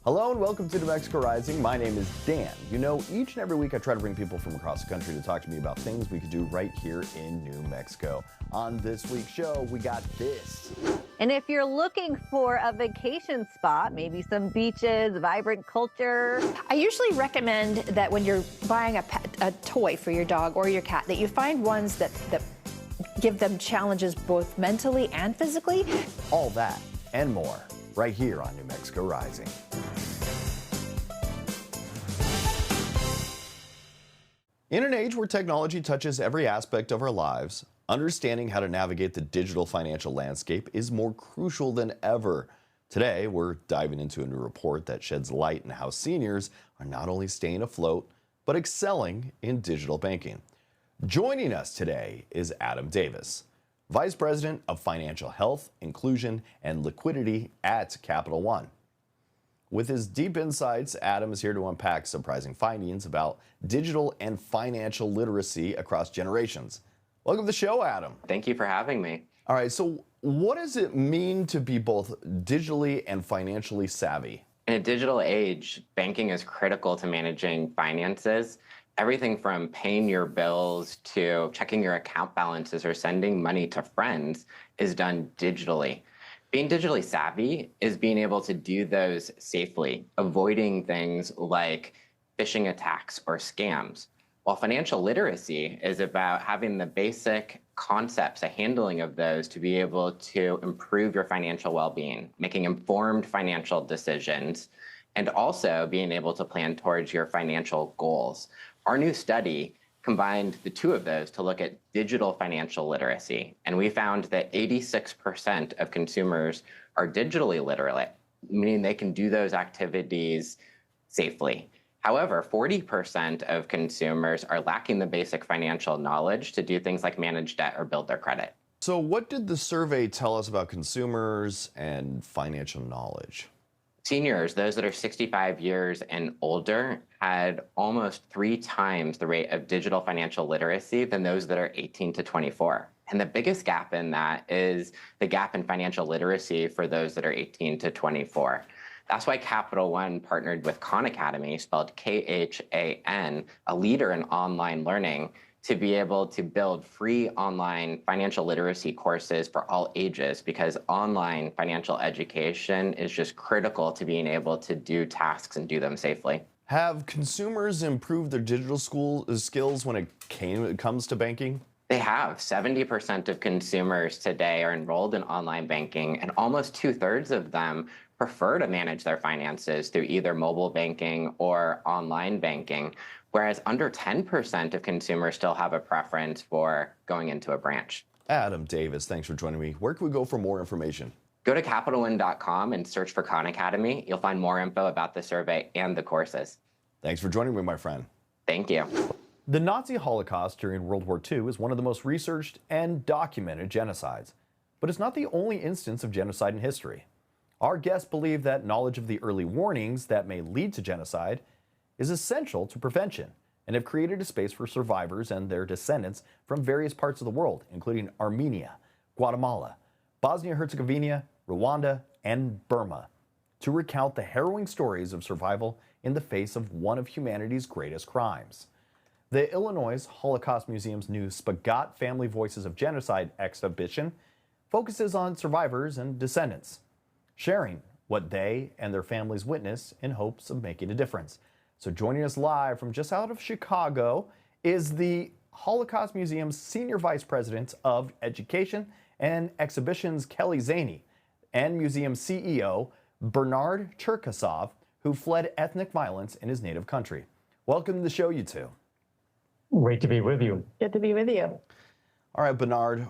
Hello and welcome to New Mexico Rising. My name is Dan. You know, each and every week I try to bring people from across the country to talk to me about things we could do right here in New Mexico. On this week's show, we got this. And if you're looking for a vacation spot, maybe some beaches, vibrant culture. I usually recommend that when you're buying a toy for your dog or your cat, that you find ones that give them challenges both mentally and physically. All that and more right here on New Mexico Rising. In an age where technology touches every aspect of our lives, understanding how to navigate the digital financial landscape is more crucial than ever. Today, we're diving into a new report that sheds light on how seniors are not only staying afloat, but excelling in digital banking. Joining us today is Adam Davis, Vice President of Financial Health, Inclusion, and Liquidity at Capital One. With his deep insights, Adam is here to unpack surprising findings about digital and financial literacy across generations. Welcome to the show, Adam. Thank you for having me. All right, so what does it mean to be both digitally and financially savvy? In a digital age, banking is critical to managing finances. Everything from paying your bills to checking your account balances or sending money to friends is done digitally. Being digitally savvy is being able to do those safely, avoiding things like phishing attacks or scams. While financial literacy is about having the basic concepts, a handling of those to be able to improve your financial well-being, making informed financial decisions, and also being able to plan towards your financial goals. Our new study combined the two of those to look at digital financial literacy. And we found that 86% of consumers are digitally literate, meaning they can do those activities safely. However, 40% of consumers are lacking the basic financial knowledge to do things like manage debt or build their credit. So what did the survey tell us about consumers and financial knowledge? Seniors, those that are 65 years and older, had almost 3 times the rate of digital financial literacy than those that are 18 to 24. And the biggest gap in that is the gap in financial literacy for those that are 18 to 24. That's why Capital One partnered with Khan Academy, spelled Khan, a leader in online learning, to be able to build free online financial literacy courses for all ages, because online financial education is just critical to being able to do tasks and do them safely. Have consumers improved their digital skills when it comes to banking? They have. 70% of consumers today are enrolled in online banking, and almost 2/3 of them prefer to manage their finances through either mobile banking or online banking, whereas under 10% of consumers still have a preference for going into a branch. Adam Davis, thanks for joining me. Where can we go for more information? Go to CapitalOne.com and search for Khan Academy. You'll find more info about the survey and the courses. Thanks for joining me, my friend. Thank you. The Nazi Holocaust during World War II is one of the most researched and documented genocides, but it's not the only instance of genocide in history. Our guests believe that knowledge of the early warnings that may lead to genocide is essential to prevention, and have created a space for survivors and their descendants from various parts of the world, including Armenia, Guatemala, Bosnia-Herzegovina, Rwanda, and Burma, to recount the harrowing stories of survival in the face of one of humanity's greatest crimes. The Illinois Holocaust Museum's new Spagat Family Voices of Genocide exhibition focuses on survivors and descendants, sharing what they and their families witness in hopes of making a difference. So joining us live from just out of Chicago is the Holocaust Museum's Senior Vice President of Education and Exhibitions, Kelly Szany, and Museum CEO, Bernhard Cherkasov, who fled ethnic violence in his native country. Welcome to the show, you two. Great to be with you. Good to be with you. All right, Bernhard,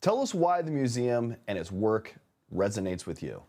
tell us why the museum and its work resonates with you.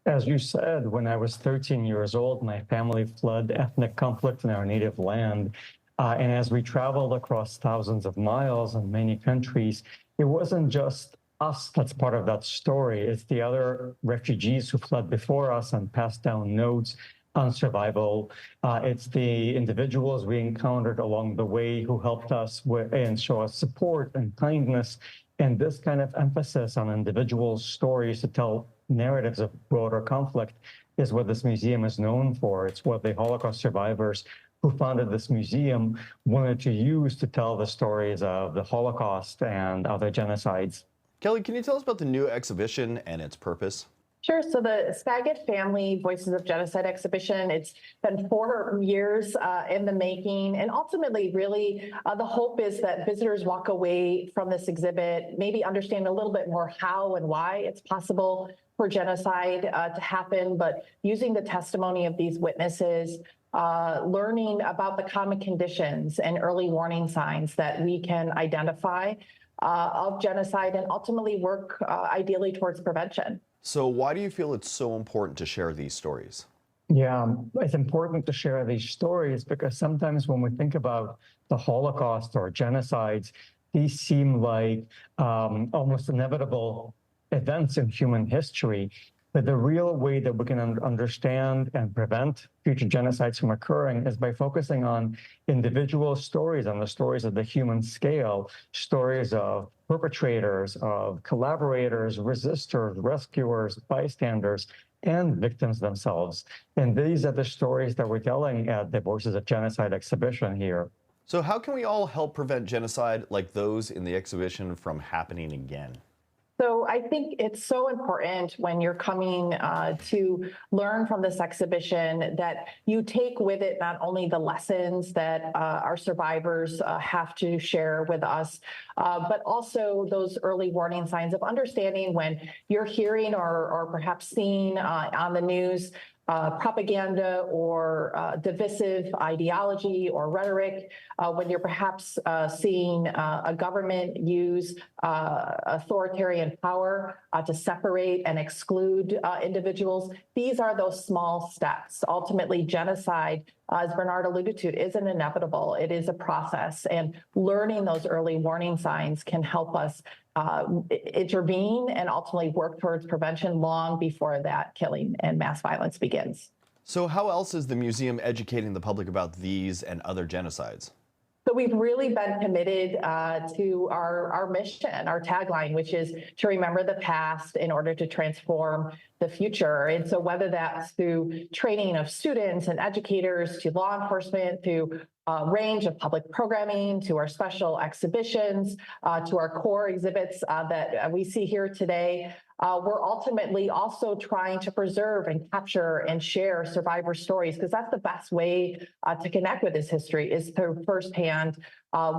As you said, when I was 13 years old, my family fled ethnic conflict in our native land. And as we traveled across thousands of miles in many countries, it wasn't just us that's part of that story. It's the other refugees who fled before us and passed down notes on survival. It's the individuals we encountered along the way who helped us and show us support and kindness. And this kind of emphasis on individual stories to tell narratives of broader conflict is what this museum is known for. It's what the Holocaust survivors who founded this museum wanted to use to tell the stories of the Holocaust and other genocides. Kelly, can you tell us about the new exhibition and its purpose? Sure. So the Spaggett Family Voices of Genocide exhibition, it's been 4 years in the making. And ultimately, really, the hope is that visitors walk away from this exhibit, maybe understand a little bit more how and why it's possible for genocide to happen, but using the testimony of these witnesses, learning about the common conditions and early warning signs that we can identify of genocide and ultimately work ideally towards prevention. So why do you feel it's so important to share these stories? Yeah, it's important to share these stories because sometimes when we think about the Holocaust or genocides, these seem like almost inevitable events in human history. But the real way that we can understand and prevent future genocides from occurring is by focusing on individual stories, on the stories of the human scale, stories of perpetrators, of collaborators, resistors, rescuers, bystanders, and victims themselves. And these are the stories that we're telling at the Voices of Genocide exhibition here. So how can we all help prevent genocide like those in the exhibition from happening again? So I think it's so important when you're coming to learn from this exhibition that you take with it not only the lessons that our survivors have to share with us, but also those early warning signs of understanding when you're hearing or perhaps seeing on the news propaganda or divisive ideology or rhetoric, when you're perhaps seeing a government use authoritarian power to separate and exclude individuals. These are those small steps. Ultimately, genocide, as Bernhard alluded to, isn't inevitable. It is a process, and learning those early warning signs can help us intervene and ultimately work towards prevention long before that killing and mass violence begins. So how else is the museum educating the public about these and other genocides? So we've really been committed to our mission, our tagline, which is to remember the past in order to transform the future. And so whether that's through training of students and educators, to law enforcement, to a range of public programming, to our special exhibitions, to our core exhibits that we see here today, we're ultimately also trying to preserve and capture and share survivor stories, because that's the best way to connect with this history is through firsthand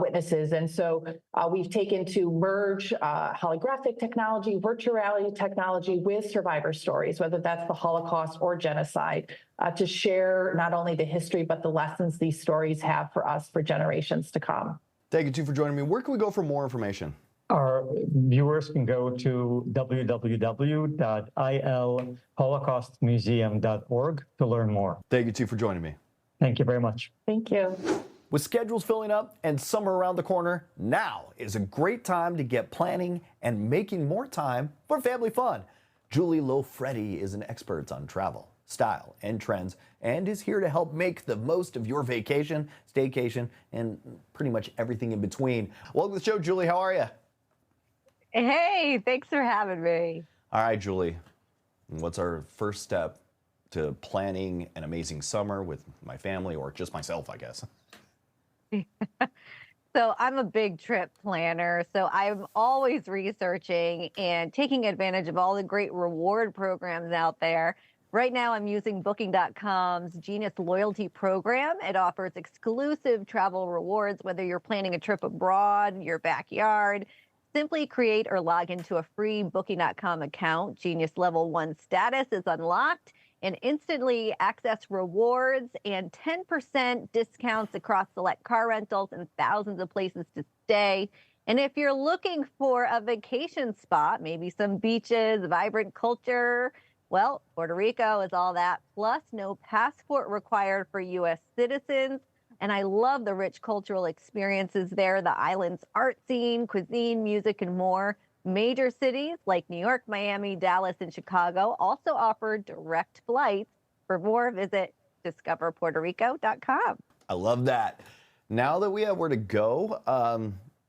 witnesses. And so we've taken to merge holographic technology, virtual reality technology with survivor stories, whether that's the Holocaust or genocide, to share not only the history, but the lessons these stories have for us for generations to come. Thank you, too, for joining me. Where can we go for more information? Our viewers can go to www.ilholocaustmuseum.org to learn more. Thank you, too, for joining me. Thank you very much. Thank you. With schedules filling up and summer around the corner, now is a great time to get planning and making more time for family fun. Julie Lofreddy is an expert on travel, style, and trends, and is here to help make the most of your vacation, staycation, and pretty much everything in between. Welcome to the show, Julie. How are you? Hey, thanks for having me. All right, Julie. What's our first step to planning an amazing summer with my family, or just myself, I guess? So I'm a big trip planner, so I'm always researching and taking advantage of all the great reward programs out there. Right now, I'm using Booking.com's Genius Loyalty Program. It offers exclusive travel rewards, whether you're planning a trip abroad, your backyard. Simply create or log into a free Booking.com account. Genius Level 1 status is unlocked and instantly access rewards and 10% discounts across select car rentals and thousands of places to stay. And if you're looking for a vacation spot, maybe some beaches, vibrant culture, well, Puerto Rico is all that, plus no passport required for U.S. citizens. And I love the rich cultural experiences there, the island's art scene, cuisine, music, and more. Major cities like New York, Miami, Dallas, and Chicago also offer direct flights. For more, visit discoverpuertorico.com. I love that. Now that we have where to go,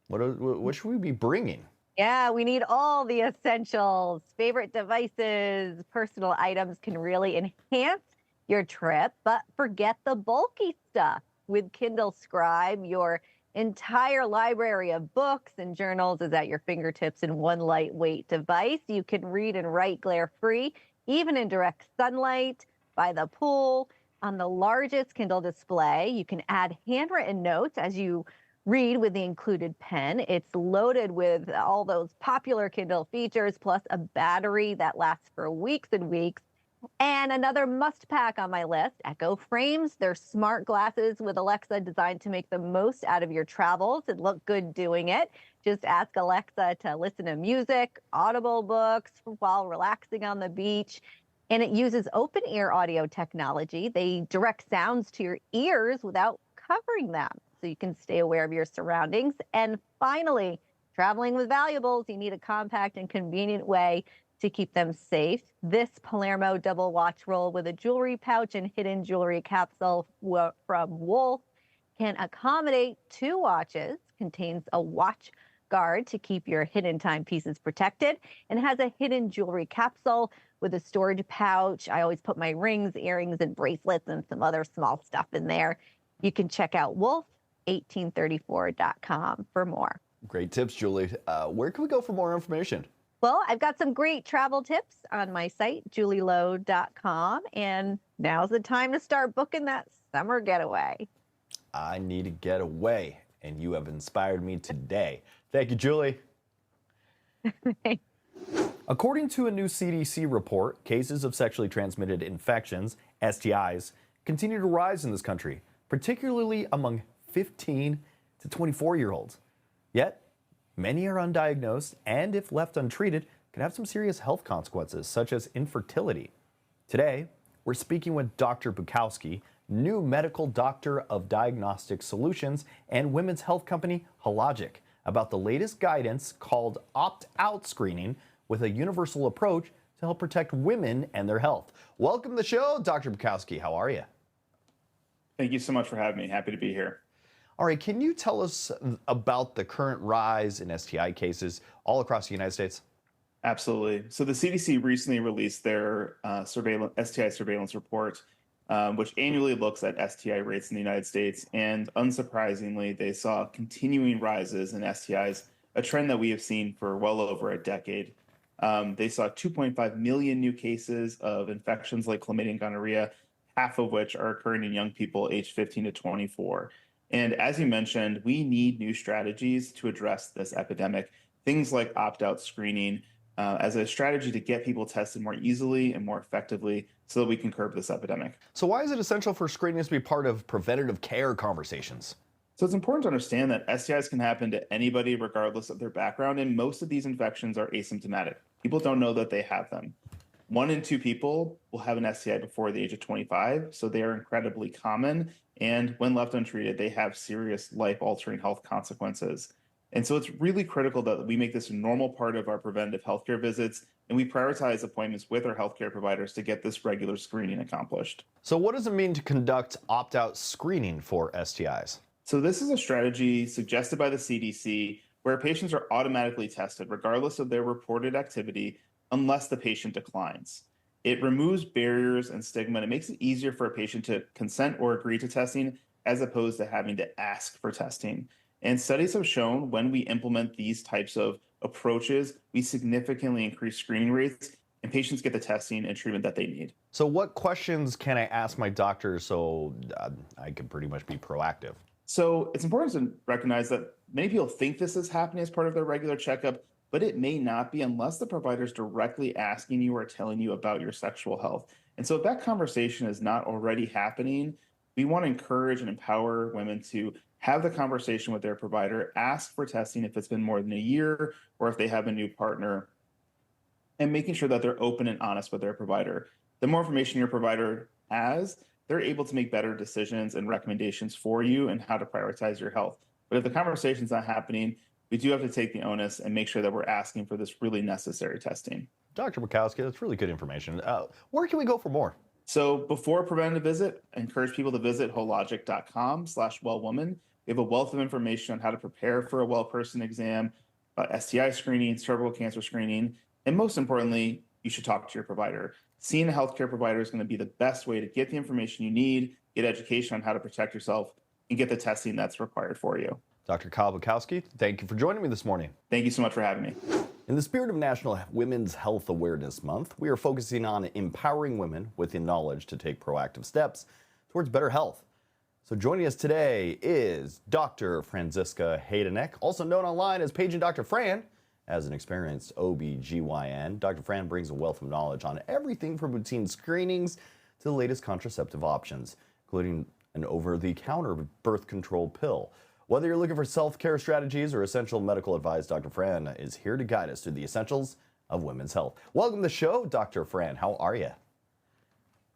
what should we be bringing? Yeah, we need all the essentials. Favorite devices, personal items can really enhance your trip, but forget the bulky stuff. With Kindle Scribe, your entire library of books and journals is at your fingertips in one lightweight device. You can read and write glare-free, even in direct sunlight, by the pool. On the largest Kindle display, you can add handwritten notes as you read with the included pen. It's loaded with all those popular Kindle features, plus a battery that lasts for weeks and weeks. And another must pack on my list, Echo Frames. They're smart glasses with Alexa designed to make the most out of your travels and look good doing it. Just ask Alexa to listen to music, Audible books while relaxing on the beach. And it uses open ear audio technology. They direct sounds to your ears without covering them, so you can stay aware of your surroundings. And finally, traveling with valuables, you need a compact and convenient way to keep them safe. This Palermo double watch roll with a jewelry pouch and hidden jewelry capsule from Wolf can accommodate 2 watches, contains a watch guard to keep your hidden timepieces protected, and has a hidden jewelry capsule with a storage pouch. I always put my rings, earrings, and bracelets and some other small stuff in there. You can check out wolf1834.com for more. Great tips, Julie. Where can we go for more information? Well, I've got some great travel tips on my site, julielow.com, and now's the time to start booking that summer getaway. I need to get away, and you have inspired me today. Thank you, Julie. According to a new CDC report, cases of sexually transmitted infections, STIs, continue to rise in this country, particularly among 15 to 24-year-olds. Yet, many are undiagnosed and, if left untreated, can have some serious health consequences, such as infertility. Today, we're speaking with Dr. Bukowski, new medical doctor of diagnostic solutions and women's health company Hologic, about the latest guidance called opt-out screening with a universal approach to help protect women and their health. Welcome to the show, Dr. Bukowski. How are you? Thank you so much for having me. Happy to be here. All right, can you tell us about the current rise in STI cases all across the United States? Absolutely. So the CDC recently released their STI surveillance report, which annually looks at STI rates in the United States. And unsurprisingly, they saw continuing rises in STIs, a trend that we have seen for well over a decade. They saw 2.5 million new cases of infections like chlamydia and gonorrhea, half of which are occurring in young people aged 15 to 24. And as you mentioned, we need new strategies to address this epidemic. Things like opt-out screening as a strategy to get people tested more easily and more effectively so that we can curb this epidemic. So why is it essential for screening to be part of preventative care conversations? So it's important to understand that STIs can happen to anybody regardless of their background, and most of these infections are asymptomatic. People don't know that they have them. 1 in 2 people will have an STI before the age of 25, so they are incredibly common. And when left untreated, they have serious life-altering health consequences. And so it's really critical that we make this a normal part of our preventative healthcare visits, and we prioritize appointments with our healthcare providers to get this regular screening accomplished. So what does it mean to conduct opt-out screening for STIs? So this is a strategy suggested by the CDC where patients are automatically tested regardless of their reported activity unless the patient declines. It removes barriers and stigma, and it makes it easier for a patient to consent or agree to testing as opposed to having to ask for testing. And studies have shown when we implement these types of approaches, we significantly increase screening rates and patients get the testing and treatment that they need. So what questions can I ask my doctor so I can pretty much be proactive? So it's important to recognize that many people think this is happening as part of their regular checkup, but it may not be unless the provider is directly asking you or telling you about your sexual health. And so if that conversation is not already happening, we want to encourage and empower women to have the conversation with their provider, ask for testing if it's been more than a year or if they have a new partner, and making sure that they're open and honest with their provider. The more information your provider has, they're able to make better decisions and recommendations for you and how to prioritize your health. But if the conversation's not happening, we do have to take the onus and make sure that we're asking for this really necessary testing. Dr. Bukowski, that's really good information. Where can we go for more? So before a preventative visit, I encourage people to visit hologic.com/wellwoman. We have a wealth of information on how to prepare for a well person exam, STI screening, cervical cancer screening, and most importantly, you should talk to your provider. Seeing a healthcare provider is going to be the best way to get the information you need, get education on how to protect yourself, and get the testing that's required for you. Dr. Kyle Bukowski, thank you for joining me this morning. Thank you so much for having me. In the spirit of National Women's Health Awareness Month, we are focusing on empowering women with the knowledge to take proactive steps towards better health. So joining us today is Dr. Franziska Haydenek, also known online as Paging Dr. Fran. As an experienced OB/GYN, Dr. Fran brings a wealth of knowledge on everything from routine screenings to the latest contraceptive options, including an over-the-counter birth control pill. Whether you're looking for self-care strategies or essential medical advice, Dr. Fran is here to guide us through the essentials of women's health. Welcome to the show, Dr. Fran. How are you?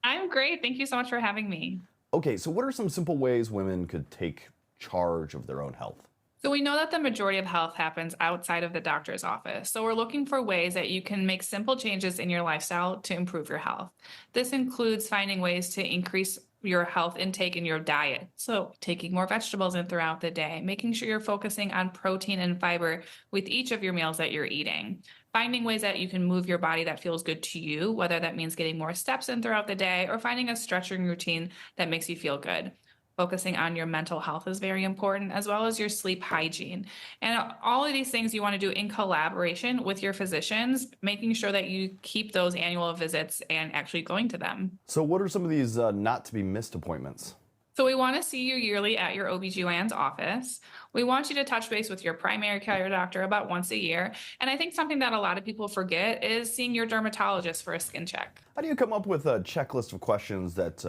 I'm great. Thank you so much for having me. Okay, so what are some simple ways women could take charge of their own health? So we know that the majority of health happens outside of the doctor's office. So we're looking for ways that you can make simple changes in your lifestyle to improve your health. This includes finding ways to increase your health intake in your diet. So taking more vegetables in throughout the day, making sure you're focusing on protein and fiber with each of your meals that you're eating. Finding ways that you can move your body that feels good to you, whether that means getting more steps in throughout the day or finding a stretching routine that makes you feel good. Focusing on your mental health is very important, as well as your sleep hygiene. And all of these things you want to do in collaboration with your physicians, making sure that you keep those annual visits and actually going to them. So what are some of these not to be missed appointments? So we want to see you yearly at your OB/GYN's office. We want you to touch base with your primary care doctor about once a year. And I think something that a lot of people forget is seeing your dermatologist for a skin check. How do you come up with a checklist of questions that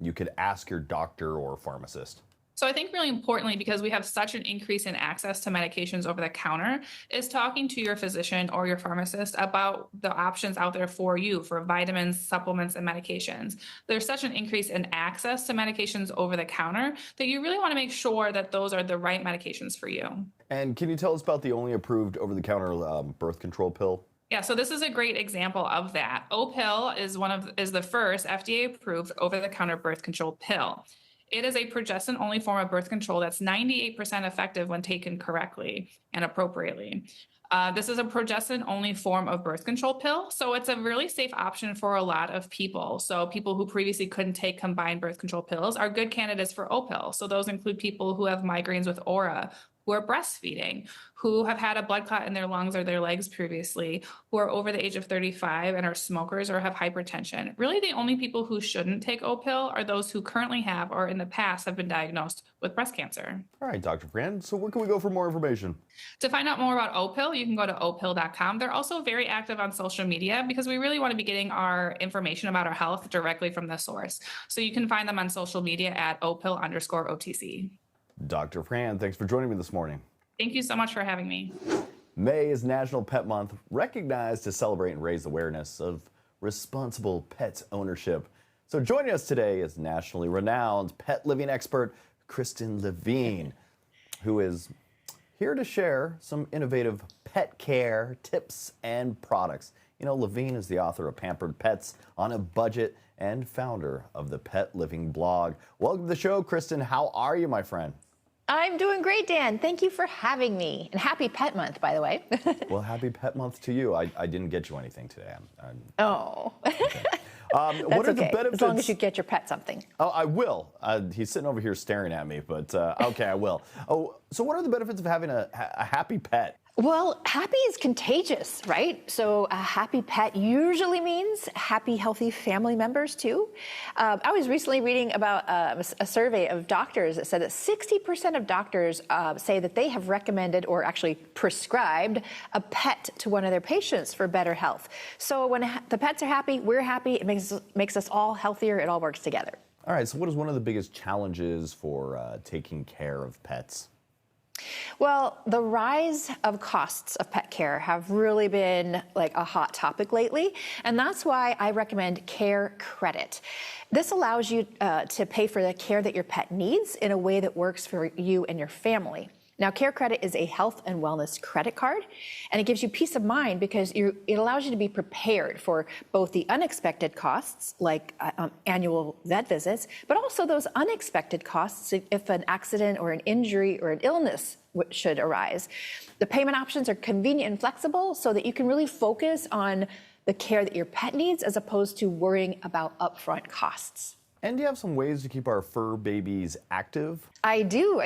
you could ask your doctor or pharmacist? So I think really importantly, because we have such an increase in access to medications over the counter, is talking to your physician or your pharmacist about the options out there for you for vitamins, supplements, and medications. There's such an increase in access to medications over the counter that you really want to make sure that those are the right medications for you. And can you tell us about the only approved over-the-counter birth control pill? Yeah, so this is a great example of that. O-pill is the first FDA-approved over-the-counter birth control pill. It is a progestin-only form of birth control that's 98% effective when taken correctly and appropriately. This is a progestin-only form of birth control pill, so it's a really safe option for a lot of people. So people who previously couldn't take combined birth control pills are good candidates for O-pill. So those include people who have migraines with aura, who are breastfeeding, who have had a blood clot in their lungs or their legs previously, who are over the age of 35 and are smokers or have hypertension. Really, the only people who shouldn't take O-pill are those who currently have or in the past have been diagnosed with breast cancer. All right, Dr. Fran, so where can we go for more information? To find out more about O-pill, you can go to opill.com. They're also very active on social media because we really want to be getting our information about our health directly from the source. So you can find them on social media at opill_OTC. Dr. Fran, thanks for joining me this morning. Thank you so much for having me. May is National Pet Month, recognized to celebrate and raise awareness of responsible pet ownership. So joining us today is nationally renowned pet living expert Kristen Levine, who is here to share some innovative pet care tips and products. You know, Levine is the author of Pampered Pets on a Budget and founder of the Pet Living blog. Welcome to the show, Kristen. How are you, my friend? I'm doing great, Dan. Thank you for having me. And happy Pet Month, by the way. Well, happy Pet Month to you. I didn't get you anything today. Oh. Okay. That's what are okay, the benefits? as long as you get your pet something. Oh, I will. He's sitting over here staring at me, but okay, I will. Oh, so what are the benefits of having a happy pet? Well, happy is contagious, right? So a happy pet usually means happy, healthy family members too. I was recently reading about a survey of doctors that said that 60% of doctors say that they have recommended or actually prescribed a pet to one of their patients for better health. So when the pets are happy, we're happy. It makes us all healthier. It all works together. All right, so what is one of the biggest challenges for taking care of pets? Well, the rise of costs of pet care have really been like a hot topic lately, and that's why I recommend Care Credit. This allows you to pay for the care that your pet needs in a way that works for you and your family. Now, Care Credit is a health and wellness credit card, and it gives you peace of mind because it allows you to be prepared for both the unexpected costs, like annual vet visits, but also those unexpected costs if an accident or an injury or an illness should arise. The payment options are convenient and flexible so that you can really focus on the care that your pet needs as opposed to worrying about upfront costs. And do you have some ways to keep our fur babies active? I do.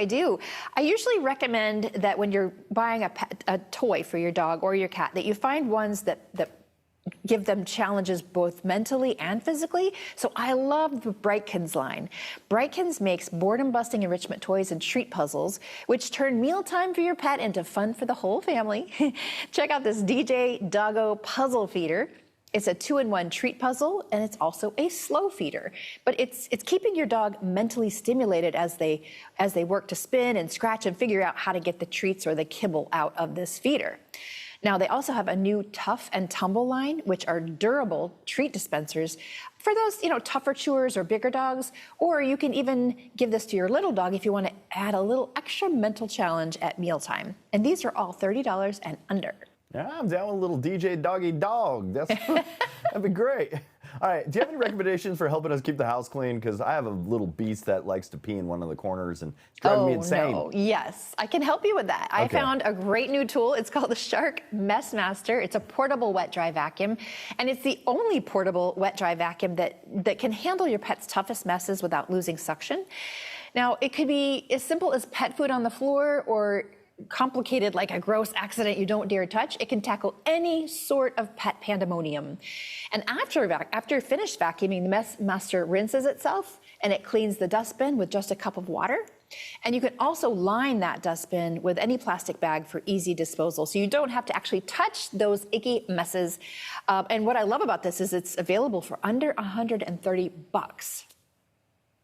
I usually recommend that when you're buying a toy for your dog or your cat, that you find ones that give them challenges both mentally and physically. So I love the Brightkins line. Brightkins makes boredom-busting enrichment toys and treat puzzles, which turn mealtime for your pet into fun for the whole family. Check out this DJ Doggo puzzle feeder. It's a 2-in-1 treat puzzle, and it's also a slow feeder. But it's keeping your dog mentally stimulated as they work to spin and scratch and figure out how to get the treats or the kibble out of this feeder. Now, they also have a new Tough and Tumble line, which are durable treat dispensers for those, tougher chewers or bigger dogs. Or you can even give this to your little dog if you want to add a little extra mental challenge at mealtime. And these are all $30 and under. Yeah, I'm down with a little DJ Doggy Dog. That'd be great. All right, do you have any recommendations for helping us keep the house clean? Because I have a little beast that likes to pee in one of the corners and it's driving me insane. No. Yes, I can help you with that. Okay. I found a great new tool. It's called the Shark Mess Master. It's a portable wet dry vacuum, and it's the only portable wet dry vacuum that can handle your pet's toughest messes without losing suction. Now, it could be as simple as pet food on the floor or complicated like a gross accident you don't dare touch. It can tackle any sort of pet pandemonium. And after you're finished vacuuming, the Mess Master rinses itself and it cleans the dustbin with just a cup of water. And you can also line that dustbin with any plastic bag for easy disposal, so you don't have to actually touch those icky messes. And what I love about this is it's available for under $130.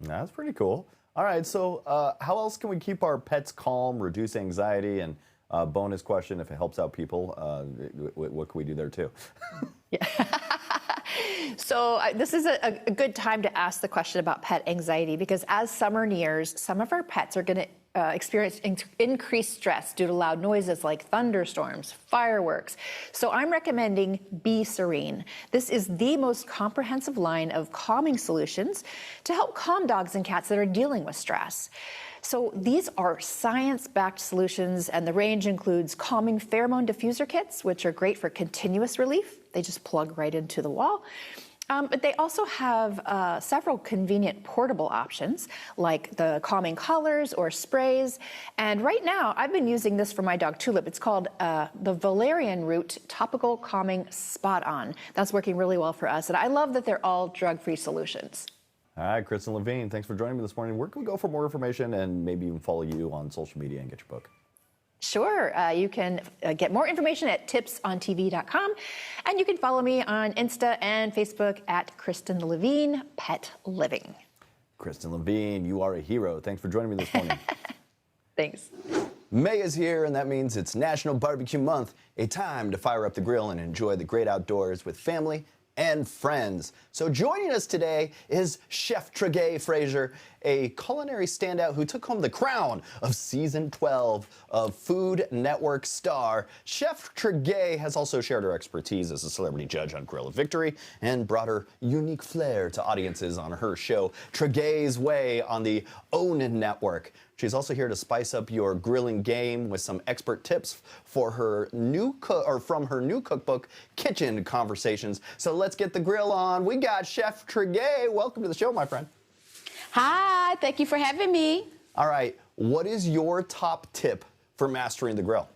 That's pretty cool. All right, so how else can we keep our pets calm, reduce anxiety, and bonus question, if it helps out people, what can we do there too? Yeah. So this is a good time to ask the question about pet anxiety, because as summer nears, some of our pets are going to experience increased stress due to loud noises like thunderstorms, fireworks. So I'm recommending Be Serene. This is the most comprehensive line of calming solutions to help calm dogs and cats that are dealing with stress. So these are science-backed solutions, and the range includes calming pheromone diffuser kits, which are great for continuous relief. They just plug right into the wall. But they also have several convenient portable options, like the calming collars or sprays. And right now, I've been using this for my dog Tulip. It's called the Valerian Root Topical Calming Spot On. That's working really well for us. And I love that they're all drug-free solutions. All right, Kristen Levine, thanks for joining me this morning. Where can we go for more information and maybe even follow you on social media and get your book? Sure. You can get more information at tipsontv.com, and you can follow me on Insta and Facebook at Kristen Levine Pet Living. Kristen Levine, you are a hero. Thanks for joining me this morning. Thanks. May is here, and that means it's National Barbecue Month, a time to fire up the grill and enjoy the great outdoors with family and friends. So joining us today is Chef Tregay Frazier, a culinary standout who took home the crown of season 12 of Food Network Star. Chef Tregay has also shared her expertise as a celebrity judge on Grill of Victory and brought her unique flair to audiences on her show Tregay's Way on the OWN Network. She's also here to spice up your grilling game with some expert tips for her from her new cookbook, Kitchen Conversations. So let's get the grill on. We got Chef Tregay. Welcome to the show, my friend. Hi, thank you for having me. All right, what is your top tip for mastering the grill?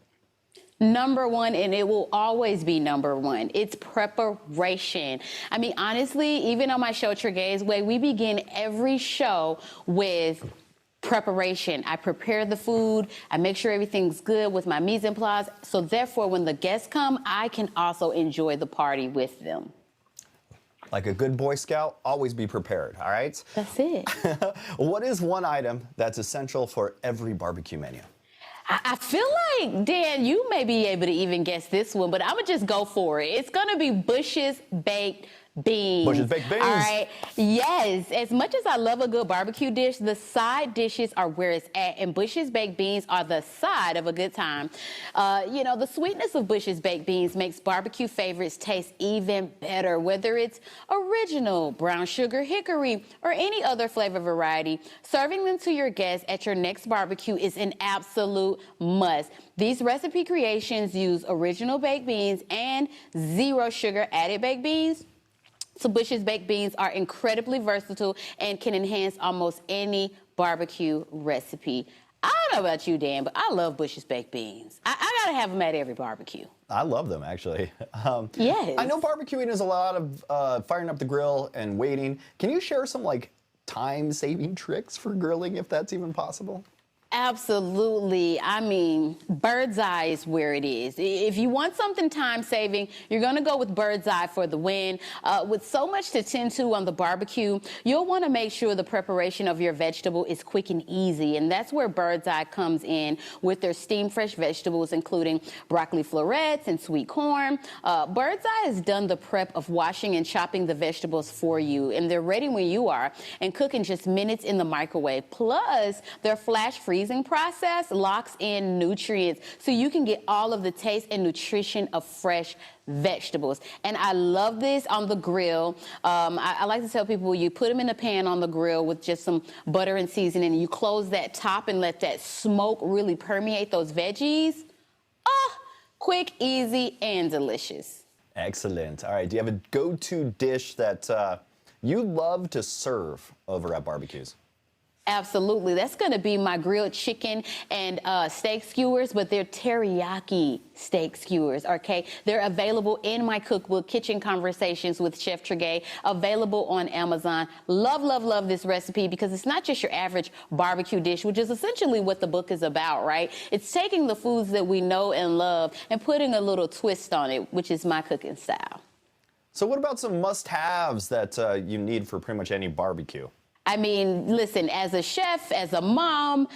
Number one, and it will always be number one, it's preparation. I mean, honestly, even on my show, Tregay's Way, we begin every show with preparation. I prepare the food. I make sure everything's good with my mise en place. So therefore, when the guests come, I can also enjoy the party with them. Like a good Boy Scout, always be prepared, all right? That's it. What is one item that's essential for every barbecue menu? I feel like, Dan, you may be able to even guess this one, but I'm going to just go for it. It's going to be Bush's Baked beans. Bush's baked beans. All right. Yes. As much as I love a good barbecue dish, the side dishes are where it's at, and Bush's baked beans are the side of a good time. The sweetness of Bush's baked beans makes barbecue favorites taste even better, whether it's original, brown sugar, hickory, or any other flavor variety. Serving them to your guests at your next barbecue is an absolute must. These recipe creations use original baked beans and zero sugar added baked beans. So Bush's baked beans are incredibly versatile and can enhance almost any barbecue recipe. I don't know about you, Dan, but I love Bush's baked beans. I gotta have them at every barbecue. I love them, actually. Yes. I know barbecuing is a lot of firing up the grill and waiting. Can you share some time-saving tricks for grilling, if that's even possible? Absolutely. I mean, bird's eye is where it is. If you want something time-saving, you're going to go with bird's eye for the win. With so much to tend to on the barbecue, you'll want to make sure the preparation of your vegetable is quick and easy, and that's where bird's eye comes in with their steamed fresh vegetables, including broccoli florets and sweet corn. Bird's eye has done the prep of washing and chopping the vegetables for you, and they're ready when you are and cook in just minutes in the microwave. Plus, their flash freezing process locks in nutrients so you can get all of the taste and nutrition of fresh vegetables. And I love this on the grill. I like to tell people you put them in a pan on the grill with just some butter and seasoning, and you close that top and let that smoke really permeate those veggies. Quick, easy, and delicious. Excellent. All right, do you have a go-to dish that you love to serve over at barbecues? Absolutely. That's going to be my grilled chicken and steak skewers, but they're teriyaki steak skewers, okay? They're available in my cookbook, Kitchen Conversations with Chef Tregay, available on Amazon. Love, love, love this recipe because it's not just your average barbecue dish, which is essentially what the book is about, right? It's taking the foods that we know and love and putting a little twist on it, which is my cooking style. So what about some must-haves that you need for pretty much any barbecue? I mean, listen, as a chef, as a mom,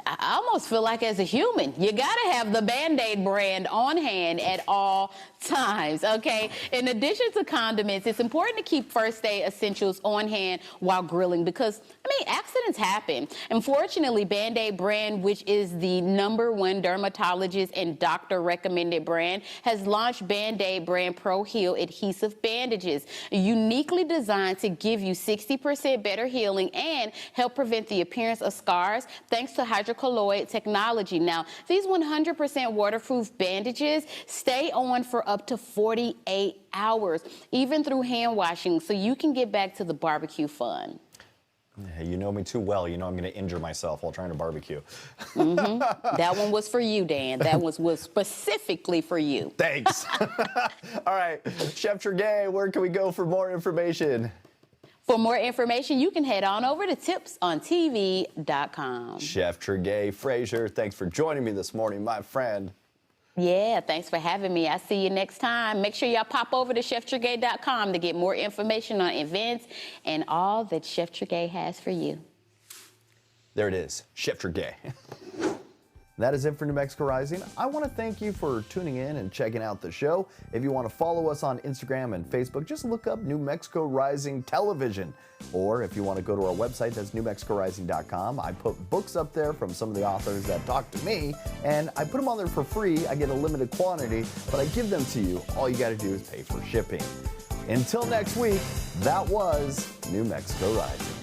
I almost feel like as a human, you gotta have the Band-Aid brand on hand at all times, okay? In addition to condiments, it's important to keep first aid essentials on hand while grilling because, accidents happen. Unfortunately, Band-Aid brand, which is the #1 dermatologist and doctor recommended brand, has launched Band-Aid brand Pro Heal adhesive bandages, uniquely designed to give you 60% better healing and help prevent the appearance of scars thanks to hydrocolloid technology. Now, these 100% waterproof bandages stay on for up to 48 hours, even through hand washing, so you can get back to the barbecue fun. You know me too well. You know I'm going to injure myself while trying to barbecue. That one was for you, Dan. That was specifically for you. Thanks. All right, Chef Tregay, where can we go for more information? For more information, you can head on over to tipsontv.com. Chef Tregay Frazier, thanks for joining me this morning, my friend. Yeah, thanks for having me. I'll see you next time. Make sure y'all pop over to cheftregay.com to get more information on events and all that Chef Tregay has for you. There it is, Chef Tregay. That is it for New Mexico Rising. I want to thank you for tuning in and checking out the show. If you want to follow us on Instagram and Facebook, just look up New Mexico Rising Television. Or if you want to go to our website, that's newmexicorising.com. I put books up there from some of the authors that talk to me, and I put them on there for free. I get a limited quantity, but I give them to you. All you got to do is pay for shipping. Until next week, that was New Mexico Rising.